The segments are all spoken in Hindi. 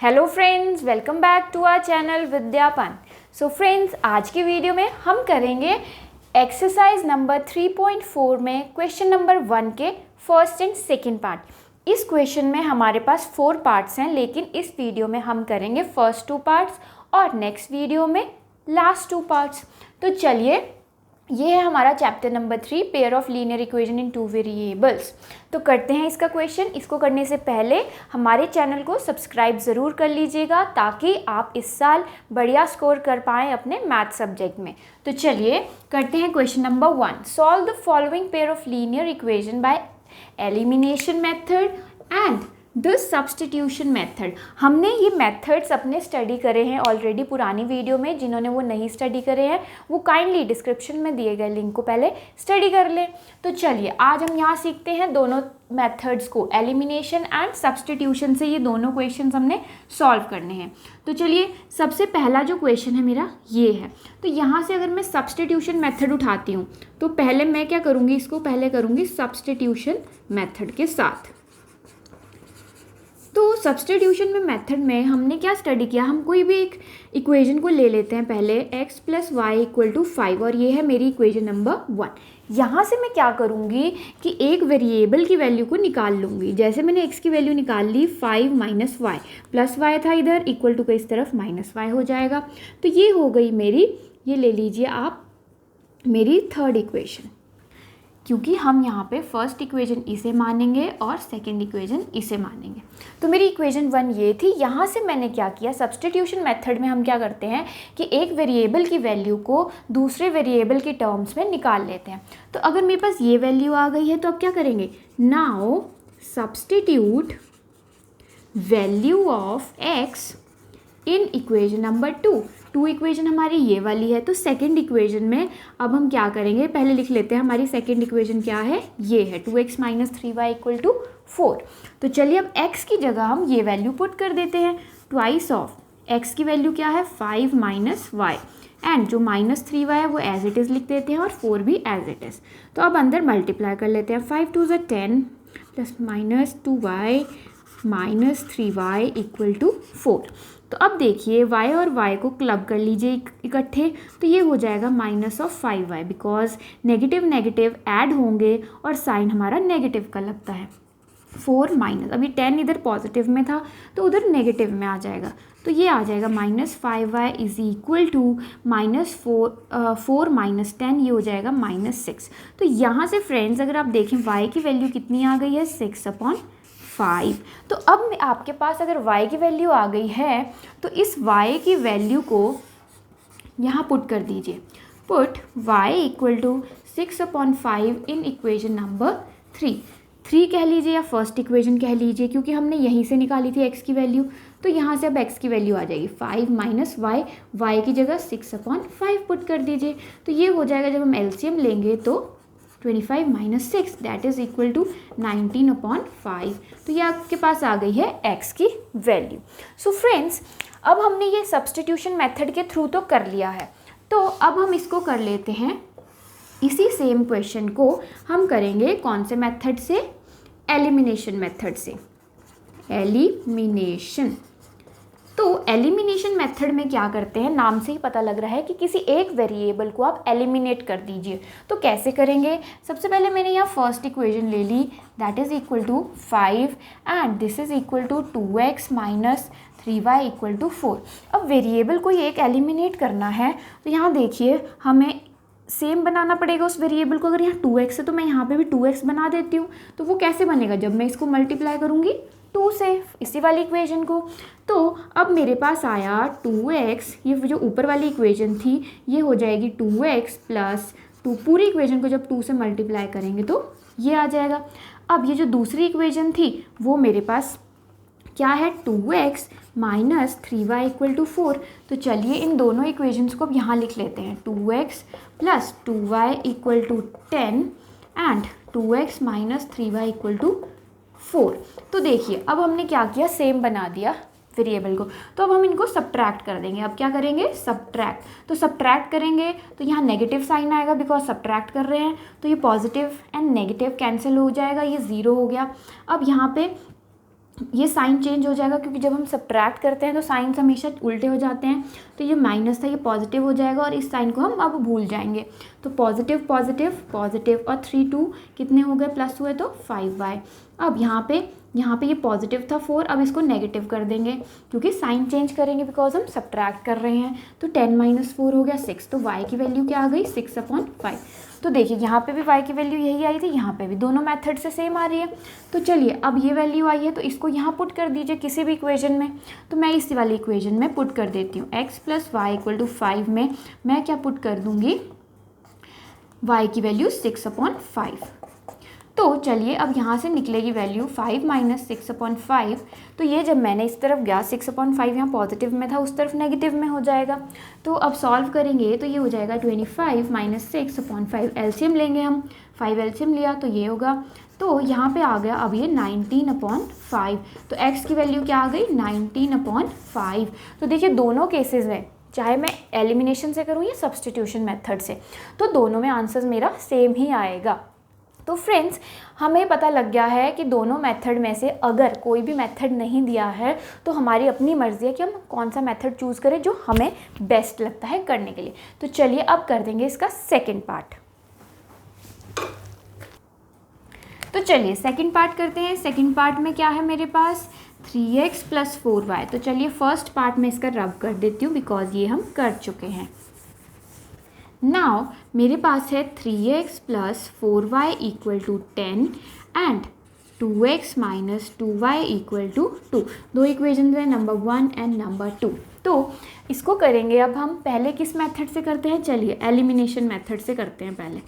Hello friends, welcome back to our channel Vidyapan. So friends, आज की वीडियो में हम करेंगे एक्सरसाइज नंबर 3.4 में क्वेश्चन नंबर 1 के फर्स्ट एंड सेकंड पार्ट। इस क्वेश्चन में हमारे पास 4 पार्ट्स हैं, लेकिन इस वीडियो में हम करेंगे फर्स्ट 2 पार्ट्स और नेक्स्ट वीडियो में लास्ट 2 पार्ट्स। तो चलिए, ये है हमारा chapter number 3, pair of linear equation in 2 variables. तो करते हैं इसका क्वेश्चन। इसको करने से पहले हमारे चैनल को सब्सक्राइब ज़रूर कर लीजिएगा ताकि आप इस साल बढ़िया स्कोर कर पाएँ अपने मैथ सब्जेक्ट में। तो चलिए करते हैं question number 1। Solve the following pair of linear equation by elimination method and the substitution method. हमने ये मेथड्स अपने स्टडी करे हैं ऑलरेडी पुरानी वीडियो में। जिन्होंने वो नहीं स्टडी करे हैं वो काइंडली डिस्क्रिप्शन में दिए गए लिंक को पहले स्टडी कर लें। तो चलिए, आज हम यहाँ सीखते हैं दोनों मेथड्स को, एलिमिनेशन एंड सब्स्टिट्यूशन से ये दोनों क्वेश्चंस हमने सॉल्व करने हैं। तो चलिए, सबसे पहला जो क्वेश्चन है मेरा ये है। तो यहाँ से अगर मैं सब्स्टिट्यूशन मेथड उठाती हूँ तो पहले मैं क्या करूँगी, इसको पहले करूँगी सब्स्टिट्यूशन मेथड के साथ। तो सब्स्टिट्यूशन में मेथड में हमने क्या स्टडी किया, हम कोई भी एक इक्वेशन को ले लेते हैं पहले, x + y = 5, और ये है मेरी इक्वेशन नंबर 1। यहाँ से मैं क्या करूँगी कि एक वेरिएबल की वैल्यू को निकाल लूँगी। जैसे मैंने x की वैल्यू निकाल ली 5 - y, प्लस y था इधर, इक्वल टू का इस तरफ -y हो जाएगा। तो ये हो गई मेरी, ये ले लीजिए आप मेरी थर्ड इक्वेशन, क्योंकि हम यहाँ पे फर्स्ट इक्वेशन इसे मानेंगे और सेकंड इक्वेशन इसे मानेंगे। तो मेरी इक्वेशन 1 ये थी। यहाँ से मैंने क्या किया, सब्स्टिट्यूशन मेथड में हम क्या करते हैं कि एक वेरिएबल की वैल्यू को दूसरे वेरिएबल के टर्म्स में निकाल लेते हैं। तो अगर मेरे पास ये वैल्यू आ गई है तो अब क्या करेंगे, now substitute value of x in equation number 2 equation हमारी ये वाली है। तो सेकंड इक्वेशन में अब हम क्या करेंगे, पहले लिख लेते हैं हमारी सेकंड इक्वेशन क्या है, ये है 2x - 3y = 4। तो चलिए, अब x की जगह हम ये वैल्यू पुट कर देते हैं। ट्वाइस ऑफ x की वैल्यू क्या है, 5 - y, एंड जो -3y है वो एज इट इज़ लिख देते हैं और 4 भी एज इट इज़। तो अब अंदर मल्टीप्लाई कर लेते हैं। 5 × 2 = 10 प्लस -2y -3y = 4। तो अब देखिए, y और y को क्लब कर लीजिए इकट्ठे, तो ये हो जाएगा -5y, because negative negative add होंगे और साइन हमारा नेगेटिव का लगता है। 4 माइनस, अभी 10 इधर पॉजिटिव में था तो उधर नेगेटिव में आ जाएगा। तो ये आ जाएगा -5y = -4 - 10, ये हो जाएगा -6। तो यहाँ से फ्रेंड्स अगर आप देखें y की वैल्यू कितनी आ गई है, 6/5। तो अब आपके पास अगर y की वैल्यू आ गई है तो इस y की वैल्यू को यहाँ पुट कर दीजिए। Put y = 6/5 in equation number 3 कह लीजिए या फर्स्ट इक्वेशन कह लीजिए, क्योंकि हमने यहीं से निकाली थी x की वैल्यू। तो यहाँ से अब x की वैल्यू आ जाएगी 5 - y की जगह 6/5 पुट कर दीजिए। तो ये हो जाएगा, जब हम एलसीएम लेंगे तो 25 - 6 दैट इज़ इक्वल टू 19/5। तो ये आपके पास आ गई है x की वैल्यू। सो फ्रेंड्स, अब हमने ये सब्स्टिट्यूशन मेथड के थ्रू तो कर लिया है, तो अब हम इसको कर लेते हैं, इसी सेम क्वेश्चन को हम करेंगे कौन से मेथड से, एलिमिनेशन मेथड से। एलिमिनेशन, तो एलिमिनेशन मेथड में क्या करते हैं, नाम से ही पता लग रहा है कि किसी एक वेरिएबल को आप एलिमिनेट कर दीजिए। तो कैसे करेंगे, सबसे पहले मैंने यहाँ फर्स्ट इक्वेशन ले ली, that is equal to 5 and this is equal to 2x - 3y = 4। अब वेरिएबल को ये एक एलिमिनेट करना है तो यहाँ देखिए हमें सेम बनाना पड़ेगा उस वेरिएबल को। अगर यहाँ 2x है तो मैं यहाँ पे भी 2x बना देती हूँ। तो वो कैसे बनेगा, जब मैं इसको मल्टीप्लाई करूँगी 2 से, इसी वाली इक्वेशन को। तो अब मेरे पास आया 2x, ये जो ऊपर वाली इक्वेशन थी ये हो जाएगी 2x + 2, पूरी इक्वेशन को जब 2 से मल्टीप्लाई करेंगे तो ये आ जाएगा। अब ये जो दूसरी इक्वेशन थी वो मेरे पास क्या है, 2x - 3y = 4। तो चलिए इन दोनों इक्वेशंस को अब यहाँ लिख लेते हैं। 2x + 2y = 10 and 2x - 3y = 4। तो देखिए अब हमने क्या किया, सेम बना दिया वेरिएबल को। तो अब हम इनको सब्ट्रैक्ट कर देंगे। अब क्या करेंगे, सब्ट्रैक्ट। तो सब्ट्रैक्ट करेंगे तो यहाँ नेगेटिव साइन आएगा बिकॉज सब्ट्रैक्ट कर रहे हैं। तो ये पॉजिटिव एंड नेगेटिव कैंसिल हो जाएगा, ये 0 हो गया। अब यहाँ पे ये साइन चेंज हो जाएगा, क्योंकि जब हम सब्ट्रैक्ट करते हैं तो साइंस हमेशा उल्टे हो जाते हैं। तो ये माइनस था, ये पॉजिटिव हो जाएगा और इस साइन को हम अब भूल जाएंगे। तो पॉजिटिव पॉजिटिव पॉजिटिव और 3 2 कितने हो गए, प्लस हुए तो 5y। अब यहाँ पे ये पॉजिटिव था 4, अब इसको नेगेटिव कर देंगे क्योंकि साइन चेंज करेंगे बिकॉज हम सब्ट्रैक्ट कर रहे हैं। तो 10 - 4 हो गया 6, तो y की वैल्यू क्या आ गई 6/5। तो देखिए यहाँ पे भी y की वैल्यू यही आई थी, यहाँ पे भी, दोनों मेथड से सेम आ रही है। तो चलिए अब ये वैल्यू आई है तो इसको यहाँ पुट कर दीजिए किसी भी इक्वेशन में। तो मैं इस वाली इक्वेशन में पुट कर देती हूँ, x + y = 5 में मैं क्या पुट कर दूँगी, y की वैल्यू 6/5। तो चलिए अब यहाँ से निकलेगी वैल्यू 5 - 6/5। तो ये जब मैंने इस तरफ गया 6/5 यहाँ पॉजिटिव में था, उस तरफ नेगेटिव में हो जाएगा। तो अब सॉल्व करेंगे तो ये हो जाएगा 25 - 6/5। एलसीएम लेंगे हम, 5 एलसीएम लिया तो ये होगा। तो यहाँ पे आ गया अब ये 19/5। तो x की वैल्यू क्या आ गई 19/5। तो देखिए दोनों केसेस में, चाहे मैं एलिमिनेशन से करूँ या सब्स्टिट्यूशन मेथड से, तो दोनों में आंसर मेरा सेम ही आएगा। तो फ्रेंड्स हमें पता लग गया है कि दोनों मेथड में से अगर कोई भी मेथड नहीं दिया है तो हमारी अपनी मर्ज़ी है कि हम कौन सा मेथड चूज़ करें जो हमें बेस्ट लगता है करने के लिए। तो चलिए अब कर देंगे इसका सेकंड पार्ट। तो चलिए सेकंड पार्ट करते हैं। सेकंड पार्ट में क्या है मेरे पास 3x + 4y। तो चलिए फर्स्ट पार्ट में इसका रब कर देती हूँ बिकॉज ये हम कर चुके हैं। नाउ मेरे पास है 3x + 4y = 10 and 2x - 2y = 2। दो इक्वेशन है, नंबर 1 एंड नंबर 2। तो इसको करेंगे अब हम पहले किस मेथड से करते हैं, चलिए एलिमिनेशन मेथड से करते हैं पहले।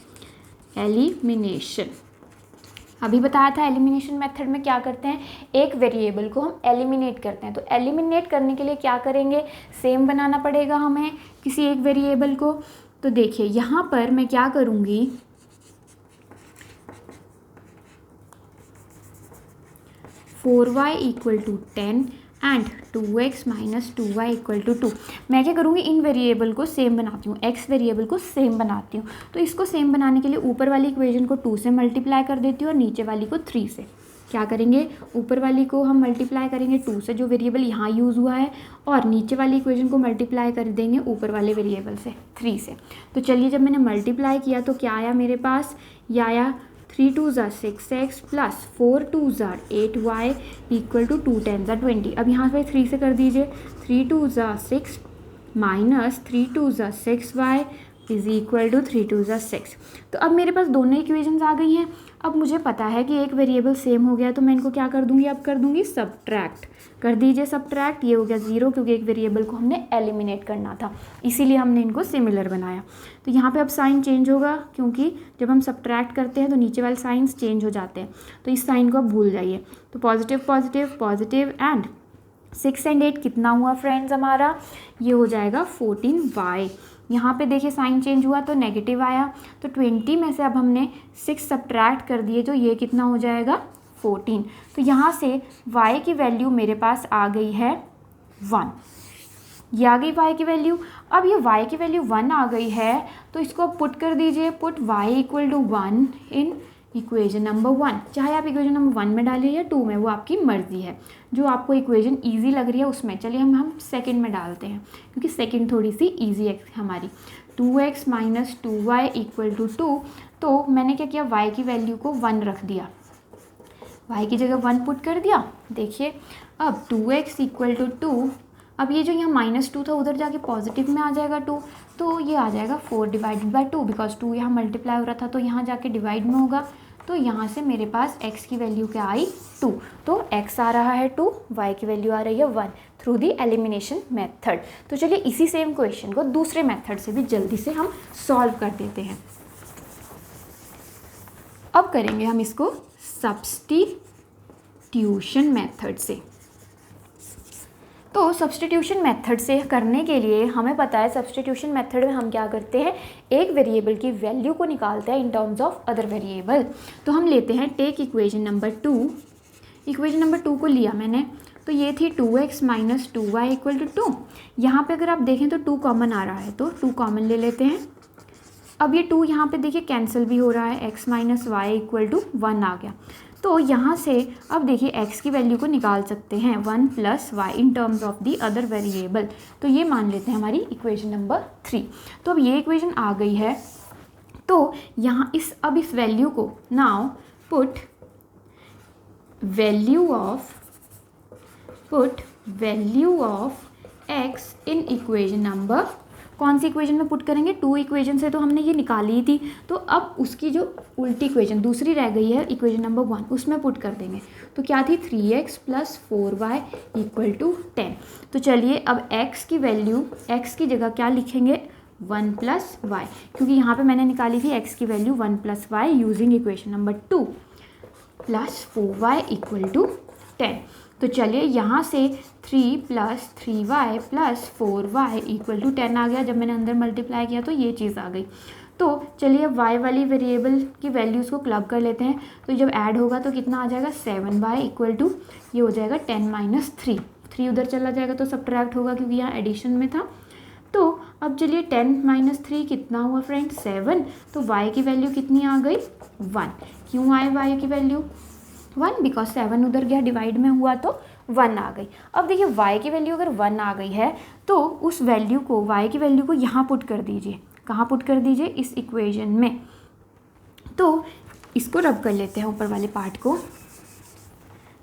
एलिमिनेशन अभी बताया था, एलिमिनेशन मेथड में क्या करते हैं, एक वेरिएबल को हम एलिमिनेट करते हैं। तो एलिमिनेट करने के लिए क्या करेंगे, सेम बनाना पड़ेगा हमें किसी एक वेरिएबल को। तो देखिए यहाँ पर मैं क्या करूँगी, 4y = 10 एंड 2x - 2y = 2। मैं क्या करूँगी, इन वेरिएबल को सेम बनाती हूँ, x वेरिएबल को सेम बनाती हूँ। तो इसको सेम बनाने के लिए ऊपर वाली इक्वेशन को 2 से मल्टीप्लाई कर देती हूँ और नीचे वाली को 3 से। क्या करेंगे, ऊपर वाली को हम मल्टीप्लाई करेंगे 2 से जो वेरिएबल यहाँ यूज़ हुआ है, और नीचे वाली इक्वेशन को मल्टीप्लाई कर देंगे ऊपर वाले वेरिएबल से 3 से। तो चलिए जब मैंने मल्टीप्लाई किया तो क्या आया मेरे पास, ये आया 3 2 = 6x + 4 2 = 8y = 2 10 = 20। अब यहाँ पे 3 से कर दीजिए, 3 2 = 6 - 3 2 = 6y = 3 2 = 6। तो अब मेरे पास दोनों इक्वेशंस आ गई हैं। अब मुझे पता है कि एक वेरिएबल सेम हो गया तो मैं इनको क्या कर दूंगी, अब कर दूंगी सब्ट्रैक्ट। कर दीजिए सब्ट्रैक्ट, ये हो गया 0 क्योंकि एक वेरिएबल को हमने एलिमिनेट करना था, इसीलिए हमने इनको सिमिलर बनाया। तो यहाँ पे अब साइन चेंज होगा क्योंकि जब हम सब्ट्रैक्ट करते हैं तो नीचे वाले साइंस चेंज हो जाते हैं, तो इस साइन को अब भूल जाइए। तो पॉजिटिव पॉजिटिव पॉजिटिव एंड 6 और 8 कितना हुआ फ्रेंड्स हमारा, ये हो जाएगा 14y। यहाँ पे देखिए साइन चेंज हुआ तो नेगेटिव आया, तो 20 में से अब हमने 6 सब्ट्रैक्ट कर दिए, तो ये कितना हो जाएगा 14। तो यहाँ से y की वैल्यू मेरे पास आ गई है 1। ये आ गई y की वैल्यू। अब ये y की वैल्यू 1 आ गई है तो इसको पुट कर दीजिए, put y = 1 in equation number 1। चाहे आप इक्वेशन नंबर 1 में डालिए या 2 में, वो आपकी मर्ज़ी है, जो आपको इक्वेशन इजी लग रही है उसमें। चलिए हम सेकंड में डालते हैं क्योंकि सेकंड थोड़ी सी इजी है हमारी। 2x - 2y = 2। तो मैंने क्या किया, y की वैल्यू को 1 रख दिया, y की जगह 1 पुट कर दिया। देखिए अब 2x = 2, अब ये जो यहाँ -2 था उधर जाके पॉजिटिव में आ जाएगा 2, तो ये आ जाएगा 4/2 बिकॉज 2 यहाँ मल्टीप्लाई हो रहा था तो यहाँ जाके डिवाइड में होगा। तो यहाँ से मेरे पास x की वैल्यू क्या आई 2, तो x आ रहा है 2, y की वैल्यू आ रही है 1 थ्रू दी एलिमिनेशन मेथड। तो चलिए इसी सेम क्वेश्चन को दूसरे मेथड से भी जल्दी से हम सॉल्व कर देते हैं। अब करेंगे हम इसको सब्स्टिट्यूशन मेथड से। तो सब्स्टिट्यूशन मेथड से करने के लिए हमें पता है सब्स्टिट्यूशन मेथड में हम क्या करते हैं, एक वेरिएबल की वैल्यू को निकालते हैं in terms of other variable. तो हम लेते हैं take equation number 2। Equation number 2 को लिया मैंने, तो ये थी 2x - 2y = 2। यहाँ पे अगर आप देखें तो 2 कॉमन आ रहा है, तो 2 कॉमन ले लेते हैं। अब ये 2 यहाँ पे देखिए कैंसिल भी हो रहा है, x - y = 1 आ गया। तो यहाँ से अब देखिए x की वैल्यू को निकाल सकते हैं 1 + y in terms of the other variable. तो ये मान लेते हैं हमारी इक्वेशन नंबर 3। तो अब ये इक्वेशन आ गई है। तो यहाँ अब इस वैल्यू को now put value of x in equation number, कौन सी इक्वेशन में पुट करेंगे, 2 इक्वेशन से तो हमने ये निकाली थी, तो अब उसकी जो उल्टी इक्वेशन दूसरी रह गई है इक्वेशन नंबर 1 उसमें पुट कर देंगे। तो क्या थी 3x + 4y = 10। तो चलिए अब x की वैल्यू, x की जगह क्या लिखेंगे 1 + y, क्योंकि यहाँ पे मैंने निकाली थी x की value 1 + y using equation number 2 + 4y = 10। तो चलिए यहाँ से 3 + 3y + 4y = 10 आ गया। जब मैंने अंदर मल्टीप्लाई किया तो ये चीज़ आ गई। तो चलिए अब y वाली वेरिएबल की वैल्यूज़ को क्लब कर लेते हैं। तो जब ऐड होगा तो कितना आ जाएगा 7y = ये हो जाएगा 10 - 3, 3 उधर चला जाएगा तो सब्ट्रैक्ट होगा क्योंकि यहाँ एडिशन में था। तो अब चलिए 10 - 3 कितना हुआ फ्रेंड 7। तो y की वैल्यू कितनी आ गई 1। क्यों आए y की वैल्यू 1, बिकॉज 7 उधर गया डिवाइड में हुआ तो 1 आ गई। अब देखिए y की वैल्यू अगर 1 आ गई है तो उस वैल्यू को, y की वैल्यू को यहाँ पुट कर दीजिए। कहाँ पुट कर दीजिए, इस इक्वेशन में। तो इसको रब कर लेते हैं ऊपर वाले पार्ट को।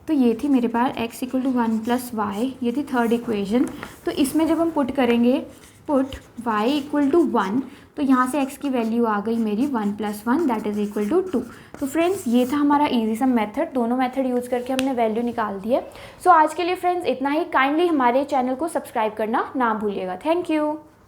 तो ये थी मेरे पास x = 1 + y, ये थी थर्ड इक्वेशन। तो इसमें जब हम पुट करेंगे पुट y = 1, तो यहाँ से x की वैल्यू आ गई मेरी 1 + 1 = 2। तो फ्रेंड्स ये था हमारा इजी सम मेथड। दोनों मेथड यूज़ करके हमने वैल्यू निकाल दी है। सो आज के लिए फ्रेंड्स इतना ही। काइंडली हमारे चैनल को सब्सक्राइब करना ना भूलिएगा। Thank you.